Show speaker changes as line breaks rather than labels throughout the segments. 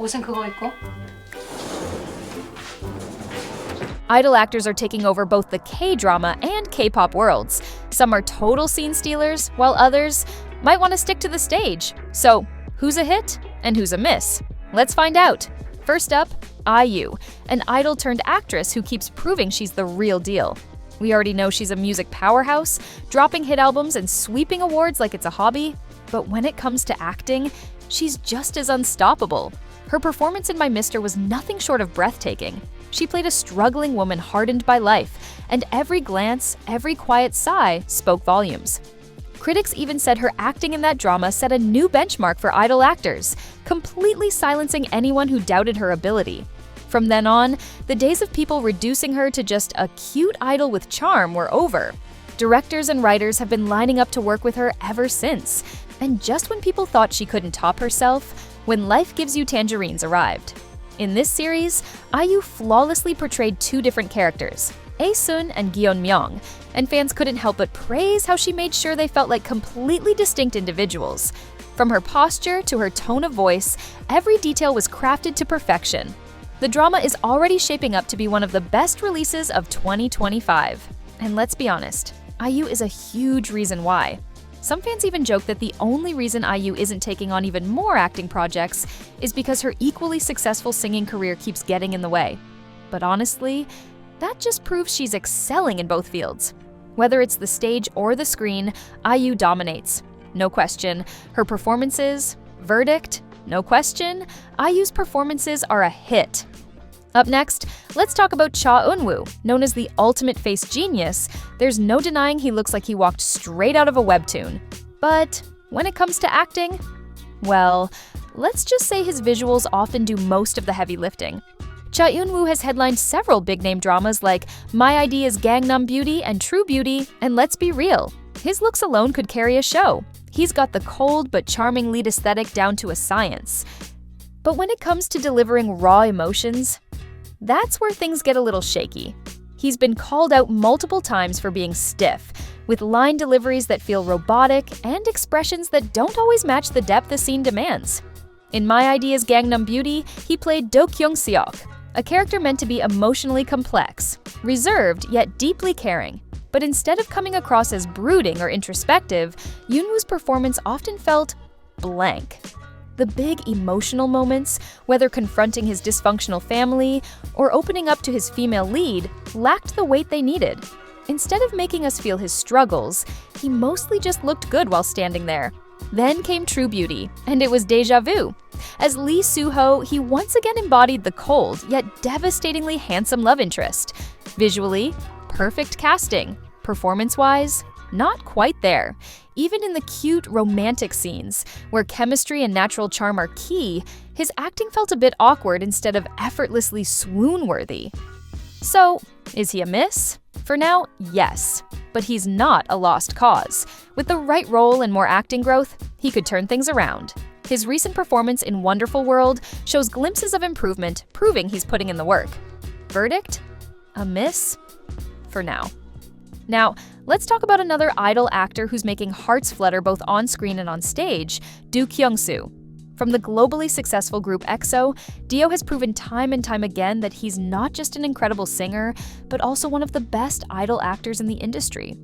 옷은 그거 입고.
Idol actors are taking over both the K-drama and K-pop worlds. Some are total scene stealers, while others might want to stick to the stage. So, who's a hit and who's a miss? Let's find out. First up, IU, an idol turned actress who keeps proving she's the real deal. We already know she's a music powerhouse, dropping hit albums and sweeping awards like it's a hobby. But when it comes to acting, she's just as unstoppable. Her performance in My Mister was nothing short of breathtaking. She played a struggling woman hardened by life, and every glance, every quiet sigh spoke volumes. Critics even said her acting in that drama set a new benchmark for idol actors, completely silencing anyone who doubted her ability. From then on, the days of people reducing her to just a cute idol with charm were over. Directors and writers have been lining up to work with her ever since. And just when people thought she couldn't top herself, When Life Gives You Tangerines arrived. In this series, IU flawlessly portrayed two different characters, Ae-sun and Gyeon-myung, and fans couldn't help but praise how she made sure they felt like completely distinct individuals. From her posture to her tone of voice, every detail was crafted to perfection. The drama is already shaping up to be one of the best releases of 2025. And let's be honest, IU is a huge reason why. Some fans even joke that the only reason IU isn't taking on even more acting projects is because her equally successful singing career keeps getting in the way. But honestly, that just proves she's excelling in both fields. Whether it's the stage or the screen, IU dominates. No question. Her performances? Verdict? No question. IU's performances are a hit. Up next, let's talk about Cha Eun-woo. Known as the ultimate face genius, there's no denying he looks like he walked straight out of a webtoon. But when it comes to acting, well, let's just say his visuals often do most of the heavy lifting. Cha Eun-woo has headlined several big-name dramas like My Idea's Gangnam Beauty and True Beauty, and let's be real, his looks alone could carry a show. He's got the cold but charming lead aesthetic down to a science. But when it comes to delivering raw emotions, that's where things get a little shaky. He's been called out multiple times for being stiff, with line deliveries that feel robotic and expressions that don't always match the depth the scene demands. In My Idea's Gangnam Beauty, he played Do Kyung-seok, a character meant to be emotionally complex, reserved yet deeply caring. But instead of coming across as brooding or introspective, Yoonwoo's performance often felt blank. The big emotional moments, whether confronting his dysfunctional family or opening up to his female lead, lacked the weight they needed. Instead of making us feel his struggles, he mostly just looked good while standing there. Then came True Beauty, and it was déjà vu. As Lee Soo-ho, he once again embodied the cold, yet devastatingly handsome love interest. Visually, perfect casting. Performance-wise, not quite there. Even in the cute, romantic scenes, where chemistry and natural charm are key, his acting felt a bit awkward instead of effortlessly swoon-worthy. So, is he a miss? For now, yes. But he's not a lost cause. With the right role and more acting growth, he could turn things around. His recent performance in Wonderful World shows glimpses of improvement, proving he's putting in the work. Verdict? A miss? For now. Now, let's talk about another idol actor who's making hearts flutter both on screen and on stage, Do Kyung-soo. From the globally successful group EXO, Dio has proven time and time again that he's not just an incredible singer, but also one of the best idol actors in the industry.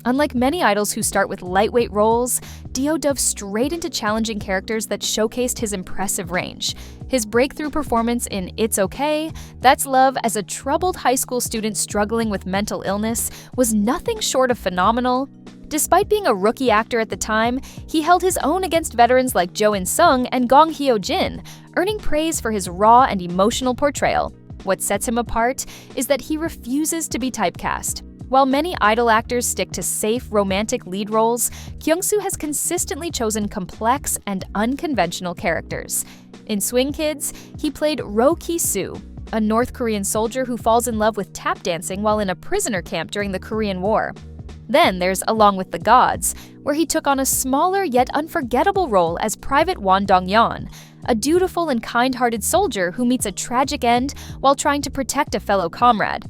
Unlike many idols who start with lightweight roles, Dio dove straight into challenging characters that showcased his impressive range. His breakthrough performance in It's Okay, That's Love as a troubled high school student struggling with mental illness was nothing short of phenomenal. Despite being a rookie actor at the time, he held his own against veterans like Jo In-sung and Gong Hyo-jin, earning praise for his raw and emotional portrayal. What sets him apart is that he refuses to be typecast. While many idol actors stick to safe, romantic lead roles, Kyung-soo has consistently chosen complex and unconventional characters. In Swing Kids, he played Ro Ki-soo, a North Korean soldier who falls in love with tap dancing while in a prisoner camp during the Korean War. Then there's Along with the Gods, where he took on a smaller yet unforgettable role as Private Won Dong-yeon, a dutiful and kind-hearted soldier who meets a tragic end while trying to protect a fellow comrade.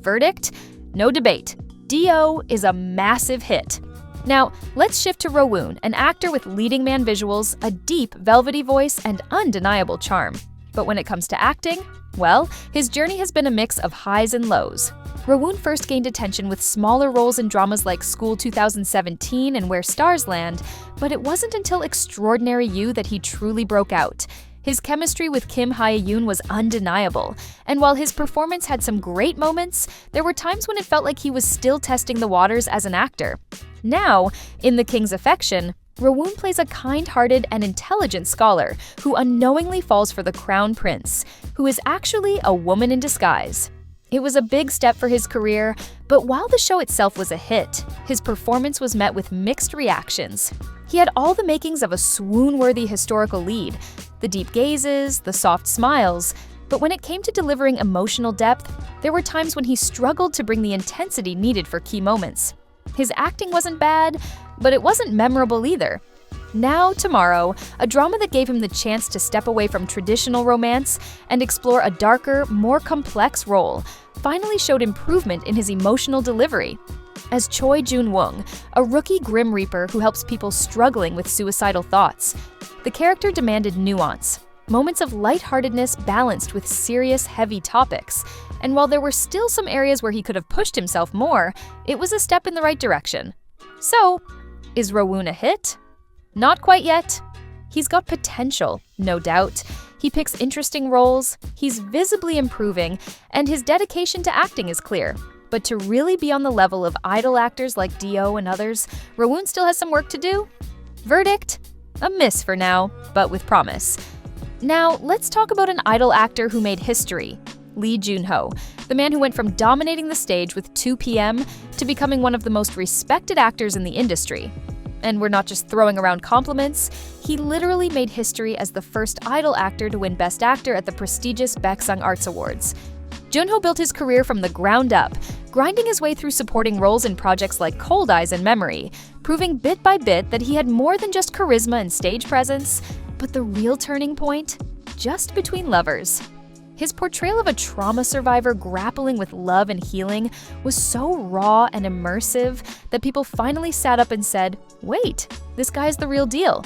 Verdict? No debate. Dio is a massive hit. Now, let's shift to Rowoon, an actor with leading man visuals, a deep, velvety voice, and undeniable charm. But when it comes to acting, well, his journey has been a mix of highs and lows. Rowoon first gained attention with smaller roles in dramas like School 2017 and Where Stars Land, but it wasn't until Extraordinary You that he truly broke out. His chemistry with Kim Hye-yoon was undeniable, and while his performance had some great moments, there were times when it felt like he was still testing the waters as an actor. Now, in The King's Affection, Rowoon plays a kind-hearted and intelligent scholar who unknowingly falls for the crown prince, who is actually a woman in disguise. It was a big step for his career, but while the show itself was a hit, his performance was met with mixed reactions. He had all the makings of a swoon-worthy historical lead, the deep gazes, the soft smiles, but when it came to delivering emotional depth, there were times when he struggled to bring the intensity needed for key moments. His acting wasn't bad, but it wasn't memorable either. Now, Tomorrow, a drama that gave him the chance to step away from traditional romance and explore a darker, more complex role, finally showed improvement in his emotional delivery. As Choi Jun-woong, a rookie Grim Reaper who helps people struggling with suicidal thoughts, the character demanded nuance, moments of lightheartedness balanced with serious, heavy topics, and while there were still some areas where he could have pushed himself more, it was a step in the right direction. So, is Rowoon a hit? Not quite yet. He's got potential, no doubt. He picks interesting roles, he's visibly improving, and his dedication to acting is clear. But to really be on the level of idol actors like Dio and others, Rowoon still has some work to do. Verdict? A miss for now, but with promise. Now, let's talk about an idol actor who made history. Lee Jun-ho, the man who went from dominating the stage with 2 p.m. to becoming one of the most respected actors in the industry. And we're not just throwing around compliments, he literally made history as the first idol actor to win Best Actor at the prestigious Baeksang Arts Awards. Jun-ho built his career from the ground up, grinding his way through supporting roles in projects like Cold Eyes and Memory, proving bit by bit that he had more than just charisma and stage presence, but the real turning point? Just Between Lovers. His portrayal of a trauma survivor grappling with love and healing was so raw and immersive that people finally sat up and said, wait, this guy's the real deal.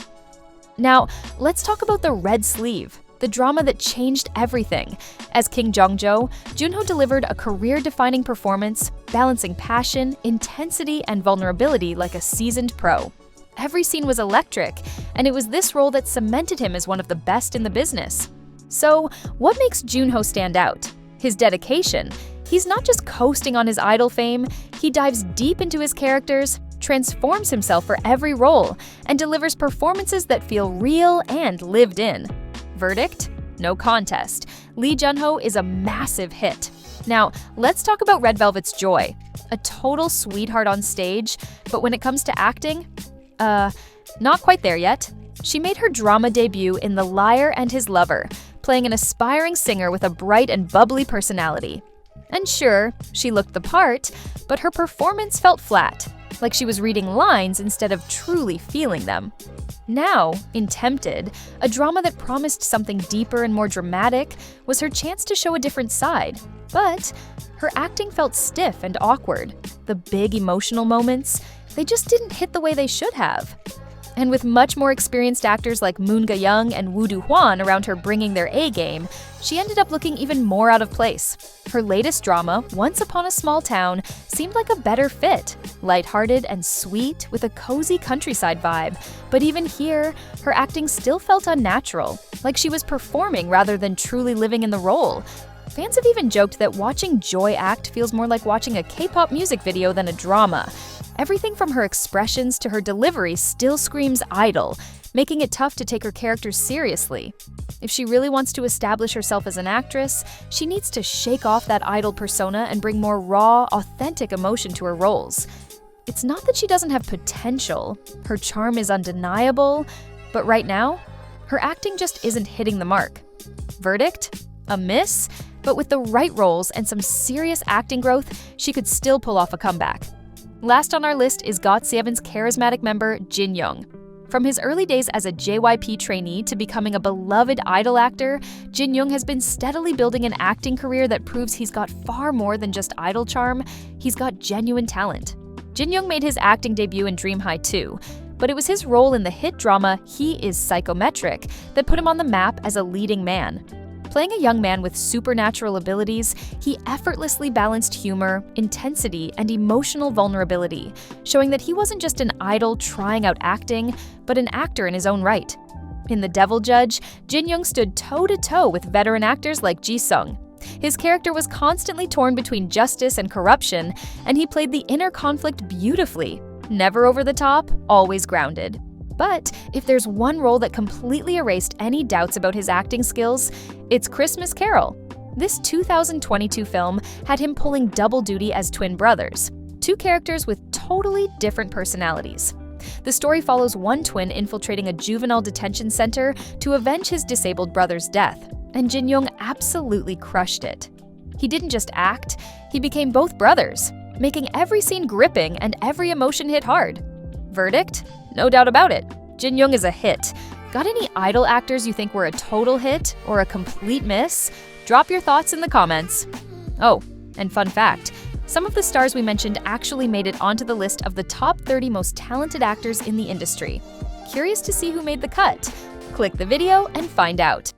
Now, let's talk about The Red Sleeve, the drama that changed everything. As King Jong-jo, Jun-ho delivered a career-defining performance, balancing passion, intensity, and vulnerability like a seasoned pro. Every scene was electric, and it was this role that cemented him as one of the best in the business. So, what makes Jun-ho stand out? His dedication. He's not just coasting on his idol fame, he dives deep into his characters, transforms himself for every role, and delivers performances that feel real and lived in. Verdict? No contest. Lee Jun-ho is a massive hit. Now, let's talk about Red Velvet's Joy. A total sweetheart on stage, but when it comes to acting, not quite there yet. She made her drama debut in The Liar and His Lover, playing an aspiring singer with a bright and bubbly personality. And sure, she looked the part, but her performance felt flat, like she was reading lines instead of truly feeling them. Now, in Tempted, a drama that promised something deeper and more dramatic, was her chance to show a different side. But her acting felt stiff and awkward. The big emotional moments, they just didn't hit the way they should have. And with much more experienced actors like Moon Ga-young and Woo Do-hwan around her bringing their A-game, she ended up looking even more out of place. Her latest drama, Once Upon a Small Town, seemed like a better fit, lighthearted and sweet with a cozy countryside vibe. But even here, her acting still felt unnatural, like she was performing rather than truly living in the role. Fans have even joked that watching Joy act feels more like watching a K-pop music video than a drama. Everything from her expressions to her delivery still screams idol, making it tough to take her characters seriously. If she really wants to establish herself as an actress, she needs to shake off that idol persona and bring more raw, authentic emotion to her roles. It's not that she doesn't have potential, her charm is undeniable, but right now, her acting just isn't hitting the mark. Verdict? A miss? But with the right roles and some serious acting growth, she could still pull off a comeback. Last on our list is GOT7's charismatic member, Jin Young. From his early days as a JYP trainee to becoming a beloved idol actor, Jin Young has been steadily building an acting career that proves he's got far more than just idol charm, he's got genuine talent. Jin Young made his acting debut in Dream High 2, but it was his role in the hit drama He is Psychometric that put him on the map as a leading man. Playing a young man with supernatural abilities, he effortlessly balanced humor, intensity, and emotional vulnerability, showing that he wasn't just an idol trying out acting, but an actor in his own right. In The Devil Judge, Jin Young stood toe-to-toe with veteran actors like Ji Sung. His character was constantly torn between justice and corruption, and he played the inner conflict beautifully. Never over the top, always grounded. But if there's one role that completely erased any doubts about his acting skills, it's Christmas Carol. This 2022 film had him pulling double duty as twin brothers, two characters with totally different personalities. The story follows one twin infiltrating a juvenile detention center to avenge his disabled brother's death, and Jin Young absolutely crushed it. He didn't just act, he became both brothers, making every scene gripping and every emotion hit hard. Verdict? No doubt about it. Jin Young is a hit. Got any idol actors you think were a total hit or a complete miss? Drop your thoughts in the comments. Oh, and fun fact, some of the stars we mentioned actually made it onto the list of the top 30 most talented actors in the industry. Curious to see who made the cut? Click the video and find out.